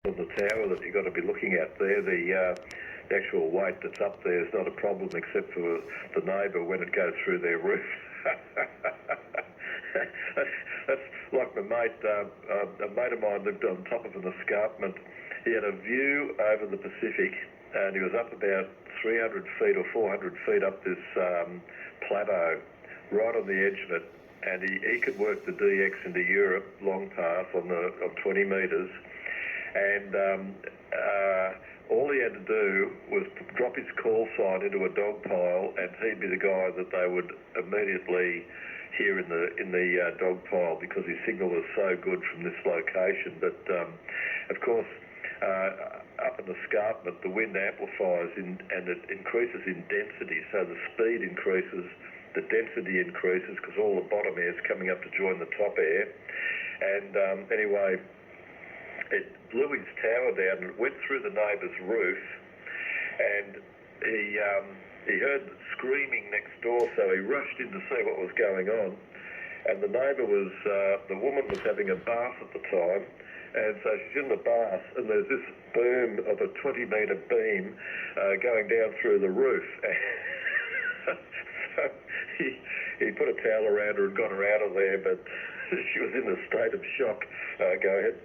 on the tower that you've got to be looking at there. The actual weight that's up there is not a problem except for the neighbour when it goes through their roof. That's like my mate, a mate of mine lived on top of an escarpment. He had a view over the Pacific and he was up about 300 feet or 400 feet up this plateau, right on the edge of it. And he could work the DX into Europe, long path on 20 metres. And all he had to do was drop his call sign into a dog pile, and he'd be the guy that they would immediately hear in the dog pile because his signal is so good from this location. But of course, up in the escarpment, the wind amplifies and it increases in density, so the speed increases, the density increases because all the bottom air is coming up to join the top air. And anyway, it blew his tower down and it went through the neighbour's roof, and he heard screaming next door, so he rushed in to see what was going on. And the neighbour was, the woman was having a bath at the time, and so she's in the bath and there's this boom of a 20-metre beam going down through the roof. So he put a towel around her and got her out of there, but she was in a state of shock. Go ahead.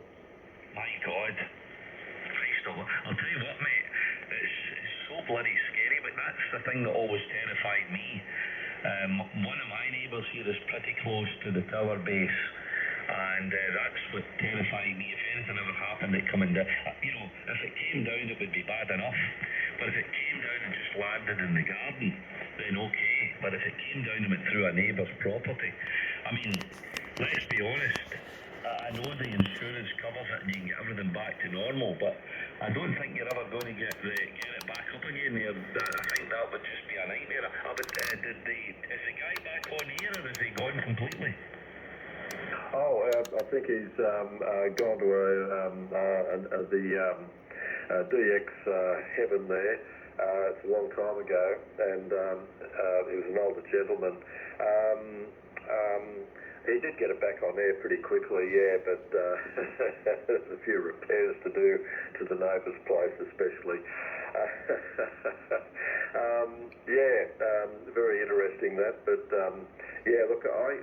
My God. Christ, I'll tell you what, mate, it's so bloody scary, but that's the thing that always terrified me. One of my neighbours here is pretty close to the tower base, and that's what terrified me. If anything ever happened, it coming down, if it came down, it would be bad enough. But if it came down and just landed in the garden, then okay. But if it came down and went through a neighbour's property, I mean, let's be honest, I know the insurance covers it and you can get everything back to normal, but I don't think you're ever going to get it back up again there. I think that would just be a nightmare. Is the guy back on here, or is he gone completely? Oh, I think he's gone to the DX heaven there. It's a long time ago, and he was an older gentleman. He did get it back on there pretty quickly, yeah, but there's a few repairs to do to the neighbour's place, especially. Very interesting that, but yeah, look, I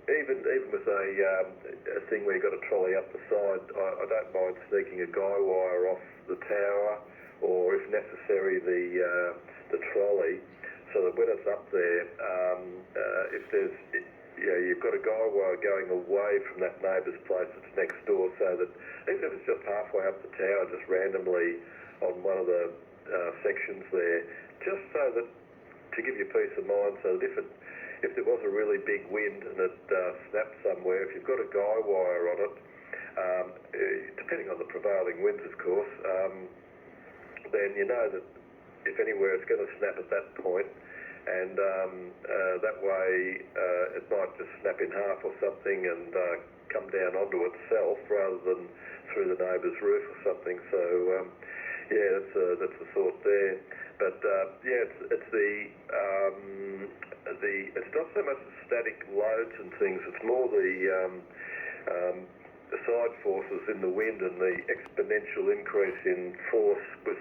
even with a thing where you've got a trolley up the side, I don't mind sneaking a guy wire off the tower, or if necessary the trolley, so that when it's up there, if there's you've got a guy wire going away from that neighbour's place that's next door, so that even if it's just halfway up the tower, just randomly on one of the sections there, just so that to give you peace of mind, so that if there was a really big wind and it snapped somewhere, if you've got a guy wire on it, depending on the prevailing winds, of course, then you know that if anywhere it's going to snap at that point. And that way it might just snap in half or something and come down onto itself rather than through the neighbour's roof or something. So that's the thought there. But it's not so much the static loads and things. It's more the side forces in the wind and the exponential increase in force with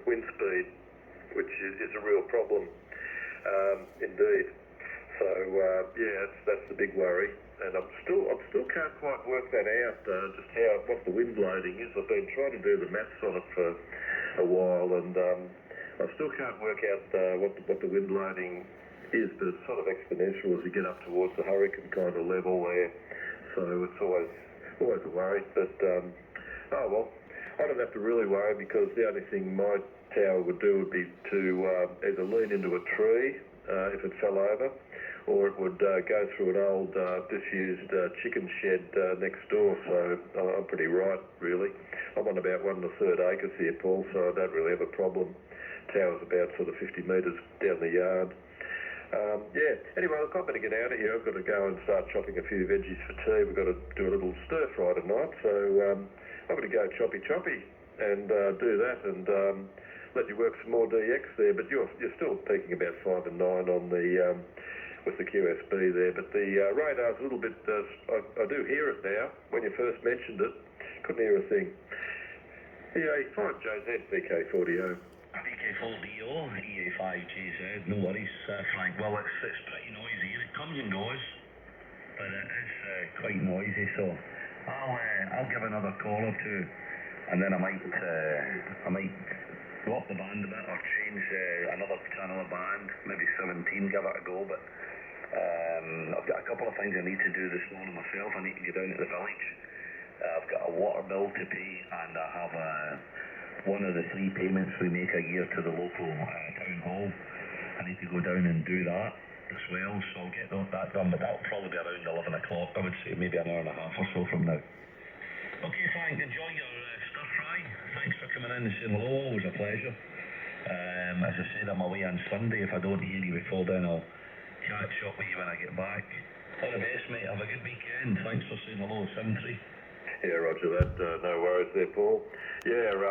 wind speed, which is a real problem. Indeed. So that's the big worry, and I still can't quite work that out. Just what the wind loading is. I've been trying to do the maths on it for a while, and I still can't work out what the wind loading is. But it's sort of exponential as you get up towards the hurricane kind of level there. So it's always a worry. But I don't have to really worry, because the only thing my tower would do would be to either lean into a tree if it fell over, or it would go through an old disused chicken shed next door. So I'm pretty right, really. I'm on about 1 1/3 acres here, Paul, so I don't really have a problem. Tower's about sort of 50 metres down the yard. Anyway, look, I better get out of here. I've got to go and start chopping a few veggies for tea. We've got to do a little stir fry tonight, so I'm going to go choppy and do that, and let you work some more DX there. But you're still peaking about 5 and 9 on the with the QSB there. But the radar's a little bit. I do hear it now. When you first mentioned it, couldn't hear a thing. EA5 JZ VK40O. VK4DO, EA5GZ, no worries, Frank. Well, it's pretty noisy and it comes and goes, but it is quite noisy, so I'll give another call or two, and then I might drop the band a bit or change another band, maybe 17, give it a go, but I've got a couple of things I need to do this morning myself. I need to go down to the village. I've got a water bill to pay, and I have one of the 3 payments we make a year to the local town hall. I need to go down and do that as well, so I'll get that done, but that'll probably be around 11 o'clock, I would say, maybe an hour and a half or so from now. Okay, Frank, enjoy your stir fry. Thanks for coming in and saying hello, always a pleasure. As I said, I'm away on Sunday. If I don't hear you before then, I'll catch up with you when I get back. All the best, mate. Have a good weekend. Thanks for saying hello, 7-3. Yeah, roger that. No worries there, Paul. Yeah,